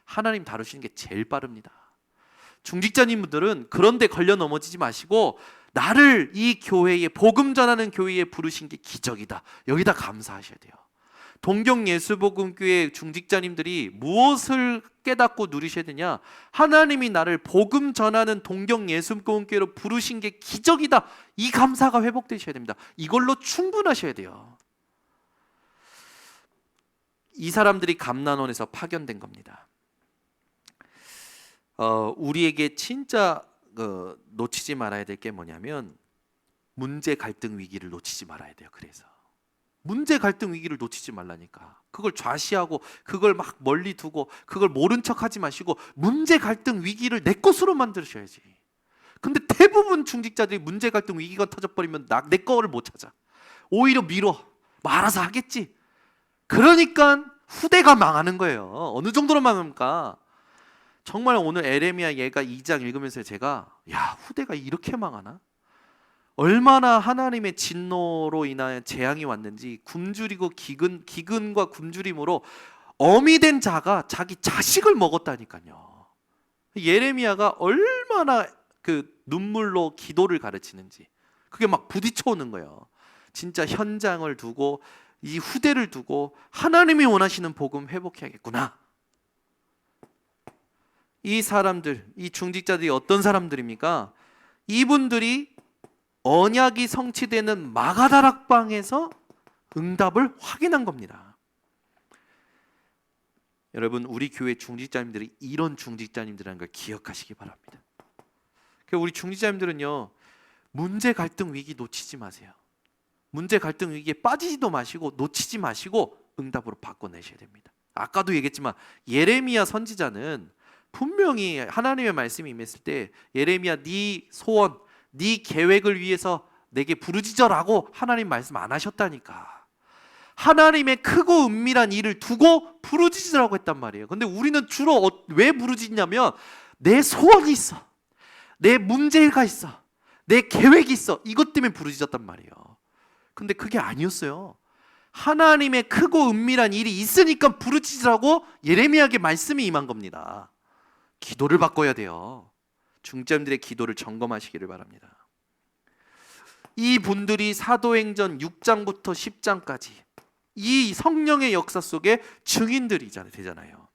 S1: 하나님 다루시는 게 제일 빠릅니다. 중직자님들은 그런데 걸려 넘어지지 마시고 나를 이 교회에, 복음 전하는 교회에 부르신 게 기적이다, 여기다 감사하셔야 돼요. 동경 예수복음교회 중직자님들이 무엇을 깨닫고 누리셔야 되냐? 하나님이 나를 복음 전하는 동경 예수복음교회로 부르신 게 기적이다. 이 감사가 회복되셔야 됩니다. 이걸로 충분하셔야 돼요. 이 사람들이 감난원에서 파견된 겁니다. 우리에게 진짜 놓치지 말아야 될 게 뭐냐면 문제 갈등 위기를 놓치지 말아야 돼요. 그래서 문제 갈등 위기를 놓치지 말라니까. 그걸 좌시하고 그걸 막 멀리 두고 그걸 모른 척하지 마시고 문제 갈등 위기를 내 것으로 만드셔야지. 근데 대부분 중직자들이 문제 갈등 위기가 터져버리면 내 거를 못 찾아. 오히려 미뤄. 뭐 알아서 하겠지. 그러니까 후대가 망하는 거예요. 어느 정도로 망합니까? 정말 오늘 에레미야 얘가 2장 읽으면서 제가 야, 후대가 이렇게 망하나? 얼마나 하나님의 진노로 인하여 재앙이 왔는지 굶주리고 기근과 굶주림으로 어미 된 자가 자기 자식을 먹었다니까요. 예레미야가 얼마나 그 눈물로 기도를 가르치는지 그게 막 부딪혀 오는 거예요. 진짜 현장을 두고 이 후대를 두고 하나님이 원하시는 복음 회복해야겠구나. 이 사람들, 이 중직자들이 어떤 사람들입니까? 이분들이 언약이 성취되는 마가다락방에서 응답을 확인한 겁니다. 여러분, 우리 교회 중직자님들이 이런 중직자님들이라는 걸 기억하시기 바랍니다. 우리 중직자님들은요, 문제 갈등 위기 놓치지 마세요. 문제 갈등 위기에 빠지지도 마시고 놓치지 마시고 응답으로 바꿔내셔야 됩니다. 아까도 얘기했지만 예레미야 선지자는 분명히 하나님의 말씀이 임했을 때 예레미야 네 소원, 네 계획을 위해서 내게 부르짖어라고 하나님 말씀 안 하셨다니까. 하나님의 크고 은밀한 일을 두고 부르짖으라고 했단 말이에요. 근데 우리는 주로 왜 부르짖냐면 내 소원이 있어, 내 문제가 있어, 내 계획이 있어, 이것 때문에 부르짖었단 말이에요. 근데 그게 아니었어요. 하나님의 크고 은밀한 일이 있으니까 부르짖으라고 예레미야에게 말씀이 임한 겁니다. 기도를 바꿔야 돼요. 중자님들의 기도를 점검하시기를 바랍니다. 이 분들이 사도행전 6장부터 10장까지 이 성령의 역사 속에 증인들이 되잖아요.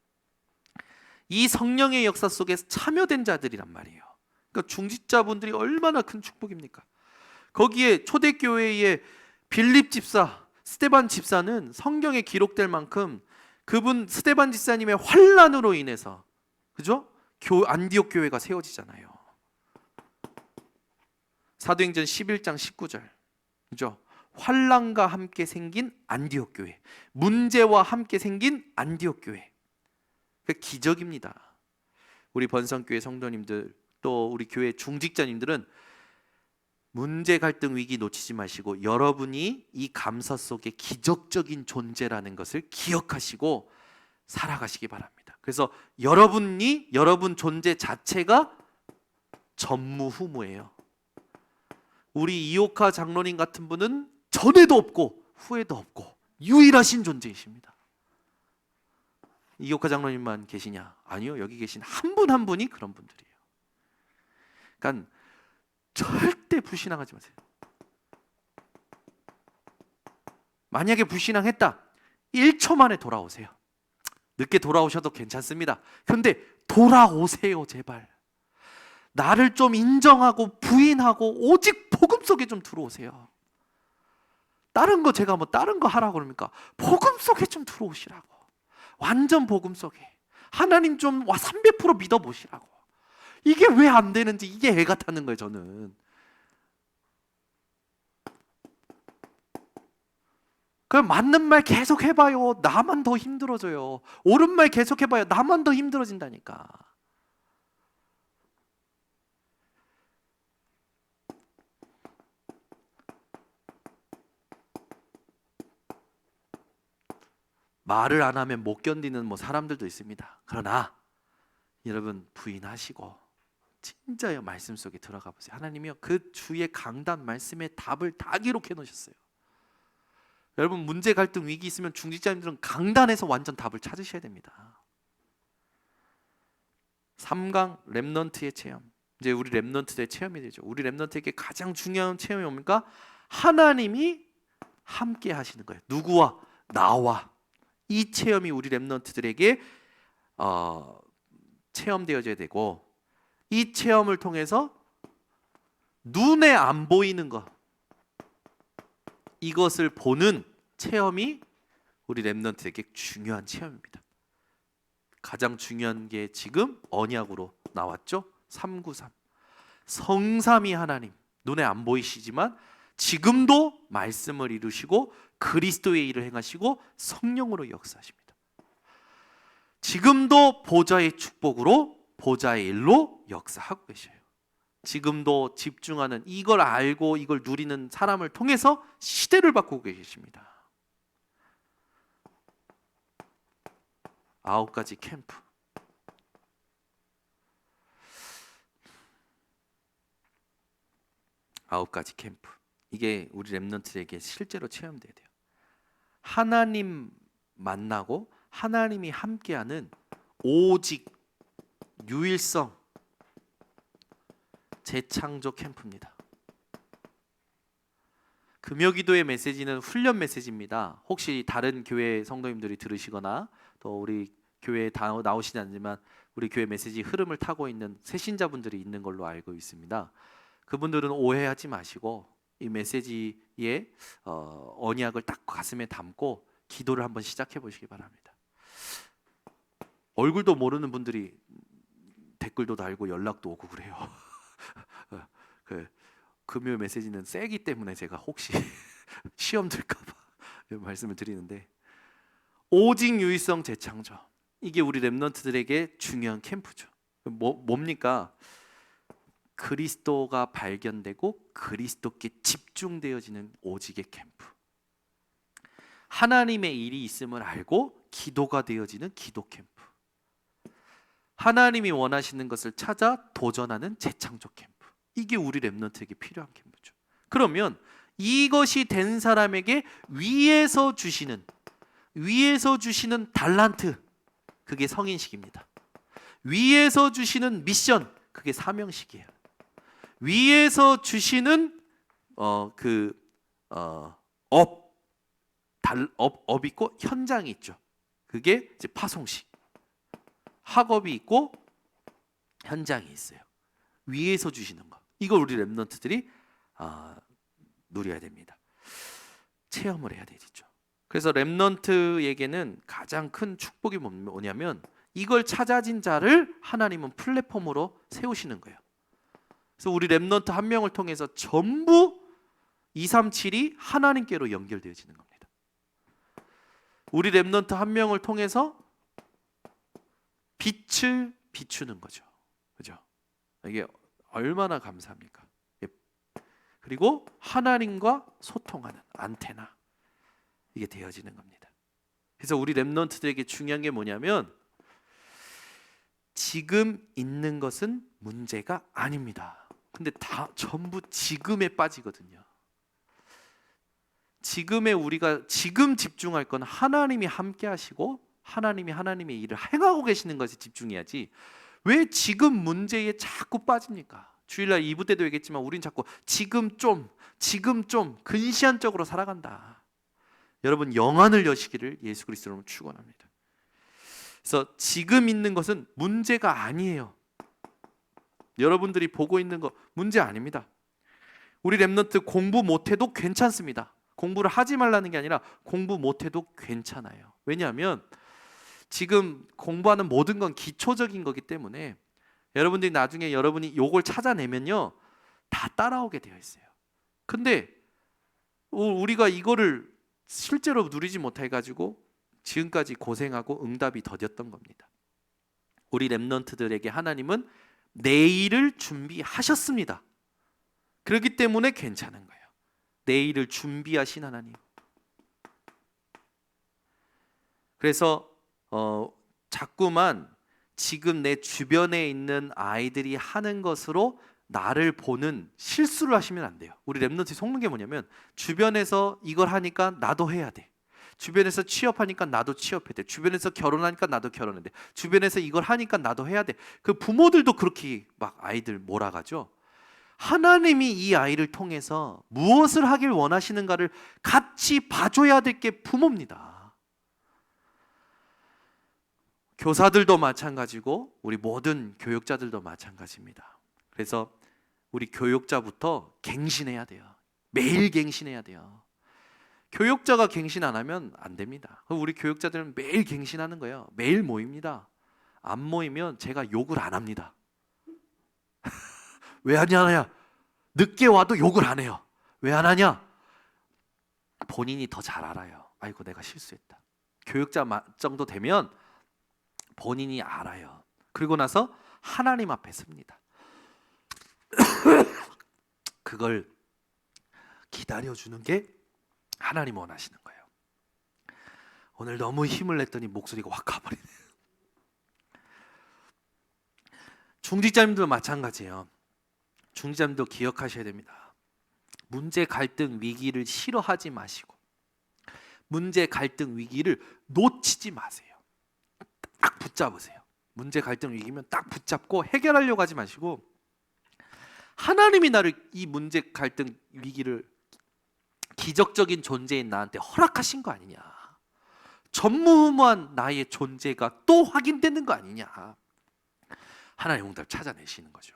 S1: 이 성령의 역사 속에 참여된 자들이란 말이에요. 그러니까 중직자분들이 얼마나 큰 축복입니까? 거기에 초대교회의 빌립 집사, 스데반 집사는 성경에 기록될 만큼 그분 스데반 집사님의 환난으로 인해서, 그죠? 안디옥 교회가 세워지잖아요. 사도행전 11장 19절, 그죠? 환난과 함께 생긴 안디옥 교회, 문제와 함께 생긴 안디옥 교회. 그 기적입니다. 우리 번성교회 성도님들, 또 우리 교회 중직자님들은 문제 갈등 위기 놓치지 마시고 여러분이 이 감사 속에 기적적인 존재라는 것을 기억하시고 살아가시기 바랍니다. 그래서 여러분 존재 자체가 전무후무예요. 우리 이오카 장로님 같은 분은 전에도 없고 후에도 없고 유일하신 존재이십니다. 이오카 장로님만 계시냐? 아니요, 여기 계신 한 분 한 분이 그런 분들이에요. 그러니까 절대 불신앙하지 마세요. 만약에 불신앙했다, 1초 만에 돌아오세요. 늦게 돌아오셔도 괜찮습니다. 그런데 돌아오세요, 제발. 나를 좀 인정하고 부인하고 오직 복음 속에 좀 들어오세요. 다른 거 제가 다른 거 하라고 그럽니까? 복음 속에 좀 들어오시라고. 완전 복음 속에 하나님 좀 300% 믿어보시라고. 이게 왜 안 되는지 이게 애 같다는 거예요. 저는 그럼 맞는 말 계속 해봐요. 나만 더 힘들어져요. 옳은 말 계속 해봐요. 나만 더 힘들어진다니까. 말을 안 하면 못 견디는 사람들도 있습니다. 그러나 여러분 부인하시고 진짜 말씀 속에 들어가 보세요. 하나님이요, 그 주의 강단 말씀의 답을 다 기록해 놓으셨어요. 여러분 문제 갈등 위기 있으면 중직자님들은 강단에서 완전 답을 찾으셔야 됩니다. 3강 렘넌트의 체험. 이제 우리 렘넌트의 체험이 되죠. 우리 렘넌트에게 가장 중요한 체험이 뭡니까? 하나님이 함께 하시는 거예요. 누구와? 나와. 이 체험이 우리 렘넌트들에게 체험되어져야 되고, 이 체험을 통해서 눈에 안 보이는 것, 이것을 보는 체험이 우리 렘넌트에게 중요한 체험입니다. 가장 중요한 게 지금 언약으로 나왔죠. 393 성삼위 하나님, 눈에 안 보이시지만 지금도 말씀을 이루시고 그리스도의 일을 행하시고 성령으로 역사하십니다. 지금도 보좌의 축복으로 보좌의 일로 역사하고 계셔요. 지금도 집중하는, 이걸 알고 이걸 누리는 사람을 통해서 시대를 바꾸고 계십니다. 9가지 캠프. 아홉 가지 캠프. 이게 우리 렘넌트에게 실제로 체험돼야 돼요. 하나님 만나고 하나님이 함께하는 오직 유일성 재창조 캠프입니다. 금요기도의 메시지는 훈련 메시지입니다. 혹시 다른 교회 성도님들이 들으시거나 또 우리 교회에 나오시지 않지만 우리 교회 메시지 흐름을 타고 있는 새신자분들이 있는 걸로 알고 있습니다. 그분들은 오해하지 마시고 이 메시지의 언약을 딱 가슴에 담고 기도를 한번 시작해 보시기 바랍니다. 얼굴도 모르는 분들이 댓글도 달고 연락도 오고 그래요. 금요 메시지는 세기 때문에 제가 혹시 시험 들까봐 말씀을 드리는데, 오직 유일성 재창조, 이게 우리 렘넌트들에게 중요한 캠프죠. 뭡니까? 그리스도가 발견되고 그리스도께 집중되어지는 오직의 캠프. 하나님의 일이 있음을 알고 기도가 되어지는 기도 캠프. 하나님이 원하시는 것을 찾아 도전하는 재창조 캠프. 이게 우리 렘넌트에게 필요한 캠프죠. 그러면 이것이 된 사람에게 위에서 주시는 달란트, 그게 성인식입니다. 위에서 주시는 미션, 그게 사명식이에요. 위에서 주시는 업 있고 현장이 있죠. 그게 이제 파송식. 학업이 있고 현장이 있어요. 위에서 주시는 거, 이걸 우리 렘넌트들이 누려야 됩니다. 체험을 해야 되죠. 그래서 렘넌트에게는 가장 큰 축복이 뭐냐면 이걸 찾아진 자를 하나님은 플랫폼으로 세우시는 거예요. 그래서 우리 렘넌트 한 명을 통해서 전부 237이 하나님께로 연결되어지는 겁니다. 우리 렘넌트 한 명을 통해서 빛을 비추는 거죠. 그죠? 이게 얼마나 감사합니까? 그리고 하나님과 소통하는 안테나, 이게 되어지는 겁니다. 그래서 우리 렘넌트들에게 중요한 게 뭐냐면 지금 있는 것은 문제가 아닙니다. 근데 다 전부 지금에 빠지거든요. 지금에 우리가 지금 집중할 건 하나님이 함께 하시고 하나님의 일을 행하고 계시는 것에 집중해야지, 왜 지금 문제에 자꾸 빠집니까? 주일날 2부 때도 얘기했지만 우린 자꾸 지금 좀 근시안적으로 살아간다. 여러분, 영안을 여시기를 예수 그리스도로 축원합니다. 그래서 지금 있는 것은 문제가 아니에요. 여러분들이 보고 있는 거 문제 아닙니다. 우리 렘넌트 공부 못해도 괜찮습니다. 공부를 하지 말라는 게 아니라 공부 못해도 괜찮아요. 왜냐하면 지금 공부하는 모든 건 기초적인 거기 때문에 여러분들이 나중에 여러분이 요걸 찾아내면요 다 따라오게 되어 있어요. 근데 우리가 이거를 실제로 누리지 못해가지고 지금까지 고생하고 응답이 더뎠던 겁니다. 우리 렘넌트들에게 하나님은 내일을 준비하셨습니다. 그렇기 때문에 괜찮은 거예요. 내일을 준비하신 하나님. 그래서 자꾸만 지금 내 주변에 있는 아이들이 하는 것으로 나를 보는 실수를 하시면 안 돼요. 우리 렘넌트에 속는 게 뭐냐면 주변에서 이걸 하니까 나도 해야 돼. 주변에서 취업하니까 나도 취업해야 돼. 주변에서 결혼하니까 나도 결혼해야 돼. 주변에서 이걸 하니까 나도 해야 돼. 그 부모들도 그렇게 막 아이들 몰아가죠. 하나님이 이 아이를 통해서 무엇을 하길 원하시는가를 같이 봐줘야 될 게 부모입니다. 교사들도 마찬가지고 우리 모든 교육자들도 마찬가지입니다. 그래서 우리 교육자부터 갱신해야 돼요. 매일 갱신해야 돼요. 교육자가 갱신 안 하면 안 됩니다. 우리 교육자들은 매일 갱신하는 거예요. 매일 모입니다. 안 모이면 제가 욕을 안 합니다. 왜 안 하냐? 늦게 와도 욕을 안 해요. 왜 안 하냐? 본인이 더 잘 알아요. 아이고 내가 실수했다. 교육자 정도 되면 본인이 알아요. 그리고 나서 하나님 앞에 섭니다. 그걸 기다려주는 게 하나님 원하시는 거예요. 오늘 너무 힘을 냈더니 목소리가 확 가버리네요. 중직자님도 마찬가지예요. 중직자님도 기억하셔야 됩니다. 문제, 갈등, 위기를 싫어하지 마시고 문제, 갈등, 위기를 놓치지 마세요. 딱 붙잡으세요. 문제, 갈등, 위기면 딱 붙잡고 해결하려고 하지 마시고 하나님이 나를 이 문제, 갈등, 위기를 기적적인 존재인 나한테 허락하신 거 아니냐. 전무후무한 나의 존재가 또 확인되는 거 아니냐. 하나님의 응답을 찾아내시는 거죠.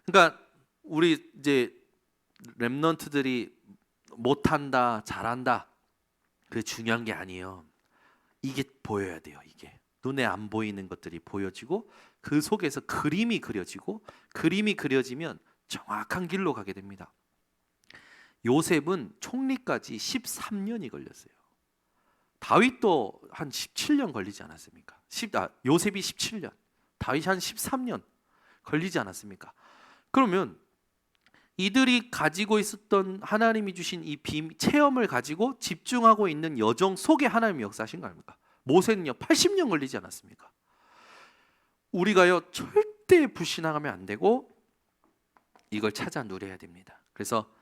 S1: 그러니까 우리 이제 렘넌트들이 못한다, 잘한다, 그게 중요한 게 아니에요. 이게 보여야 돼요. 이게 눈에 안 보이는 것들이 보여지고 그 속에서 그림이 그려지고 그림이 그려지면 정확한 길로 가게 됩니다. 요셉은 총리까지 13년이 걸렸어요. 다윗도 한 17년 걸리지 않았습니까? 요셉이 17년, 다윗이 한 13년 걸리지 않았습니까? 그러면 이들이 가지고 있었던 하나님이 주신 이 체험을 가지고 집중하고 있는 여정 속에 하나님이 역사하신 거 아닙니까? 모세는요 80년 걸리지 않았습니까? 우리가요 절대 불신앙하면 안 되고 이걸 찾아 누려야 됩니다. 그래서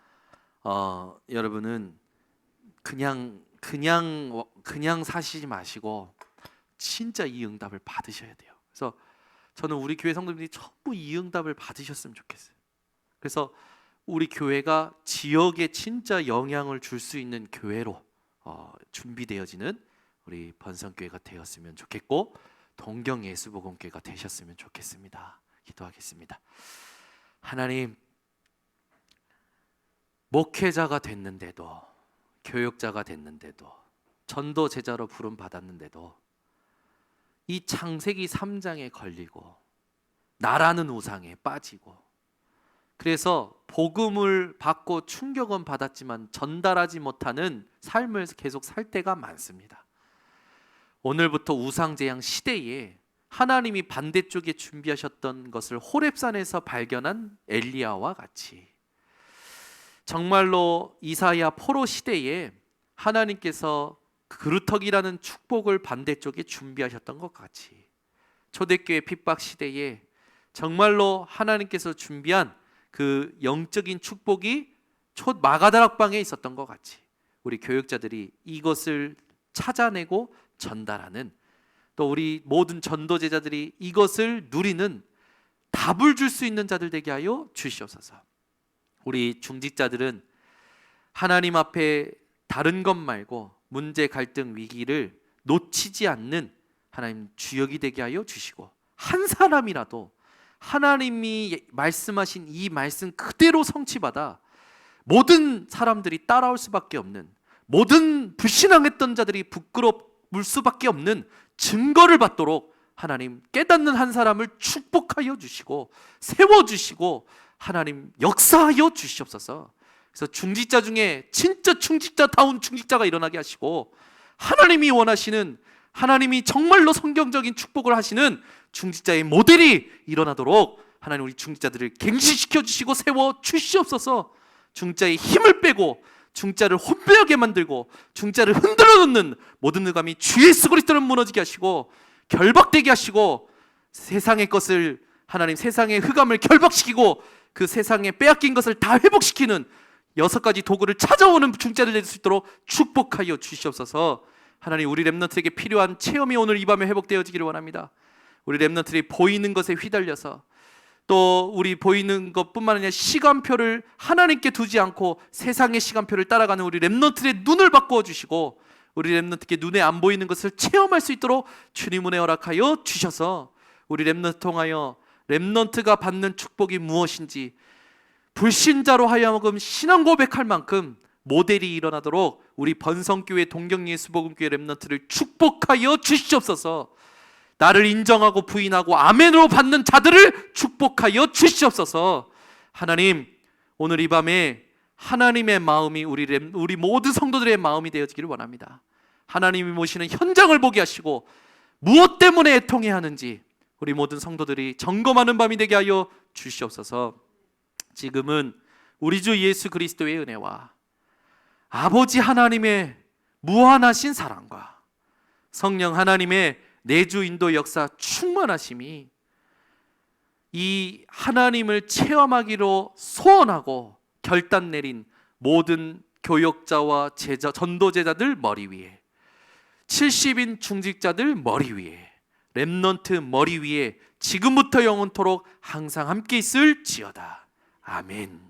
S1: 여러분은 그냥 사시지 마시고 진짜 이 응답을 받으셔야 돼요. 그래서 저는 우리 교회 성도님들이 전부 이 응답을 받으셨으면 좋겠어요. 그래서 우리 교회가 지역에 진짜 영향을 줄 수 있는 교회로 준비되어지는 우리 번성교회가 되었으면 좋겠고 동경예수복음교회가 되셨으면 좋겠습니다. 기도하겠습니다. 하나님, 목회자가 됐는데도 교육자가 됐는데도 전도 제자로 부름 받았는데도 이 창세기 3장에 걸리고 나라는 우상에 빠지고 그래서 복음을 받고 충격은 받았지만 전달하지 못하는 삶을 계속 살 때가 많습니다. 오늘부터 우상제양 시대에 하나님이 반대쪽에 준비하셨던 것을 호렙산에서 발견한 엘리야와 같이 정말로 이사야 포로 시대에 하나님께서 그루터기라는 축복을 반대쪽에 준비하셨던 것 같이 초대교회 핍박 시대에 정말로 하나님께서 준비한 그 영적인 축복이 첫 마가다락방에 있었던 것 같이 우리 교육자들이 이것을 찾아내고 전달하는 또 우리 모든 전도제자들이 이것을 누리는 답을 줄 수 있는 자들 되게 하여 주시옵소서. 우리 중직자들은 하나님 앞에 다른 것 말고 문제, 갈등, 위기를 놓치지 않는 하나님 주역이 되게 하여 주시고 한 사람이라도 하나님이 말씀하신 이 말씀 그대로 성취받아 모든 사람들이 따라올 수밖에 없는 모든 불신앙했던 자들이 부끄러울 수밖에 없는 증거를 받도록 하나님 깨닫는 한 사람을 축복하여 주시고 세워주시고 하나님 역사하여 주시옵소서. 그래서 중직자 중에 진짜 중직자다운 중직자가 일어나게 하시고 하나님이 원하시는 하나님이 정말로 성경적인 축복을 하시는 중직자의 모델이 일어나도록 하나님 우리 중직자들을 갱신시켜 주시고 세워 주시옵소서. 중직자의 힘을 빼고 중직자를 혼배하게 만들고 중직자를 흔들어 놓는 모든 의감이 주 예수 그리스도를 무너지게 하시고 결박되게 하시고 세상의 것을 하나님 세상의 흑암을 결박시키고 그 세상에 빼앗긴 것을 다 회복시키는 6가지 도구를 찾아오는 중직자들 될 수 있도록 축복하여 주시옵소서. 하나님 우리 렘넌트에게 필요한 체험이 오늘 이 밤에 회복되어지기를 원합니다. 우리 렘넌트들이 보이는 것에 휘달려서 또 우리 보이는 것뿐만 아니라 시간표를 하나님께 두지 않고 세상의 시간표를 따라가는 우리 렘넌트들의 눈을 바꾸어 주시고 우리 렘넌트께 눈에 안 보이는 것을 체험할 수 있도록 주님 은혜 허락하여 주셔서 우리 렘넌트 통하여 렘넌트가 받는 축복이 무엇인지 불신자로 하여금 신앙 고백할 만큼 모델이 일어나도록 우리 번성교회 동경예수복음교회 렘넌트를 축복하여 주시옵소서. 나를 인정하고 부인하고 아멘으로 받는 자들을 축복하여 주시옵소서. 하나님, 오늘 이 밤에 하나님의 마음이 우리 모든 성도들의 마음이 되어지기를 원합니다. 하나님이 모시는 현장을 보게 하시고 무엇 때문에 애통해야 하는지 우리 모든 성도들이 점검하는 밤이 되게 하여 주시옵소서. 지금은 우리 주 예수 그리스도의 은혜와 아버지 하나님의 무한하신 사랑과 성령 하나님의 내주 인도 역사 충만하심이 이 하나님을 체험하기로 소원하고 결단 내린 모든 교역자와 제자, 전도제자들 머리 위에, 70인 중직자들 머리 위에, 렘넌트 머리 위에 지금부터 영원토록 항상 함께 있을지어다. 아멘.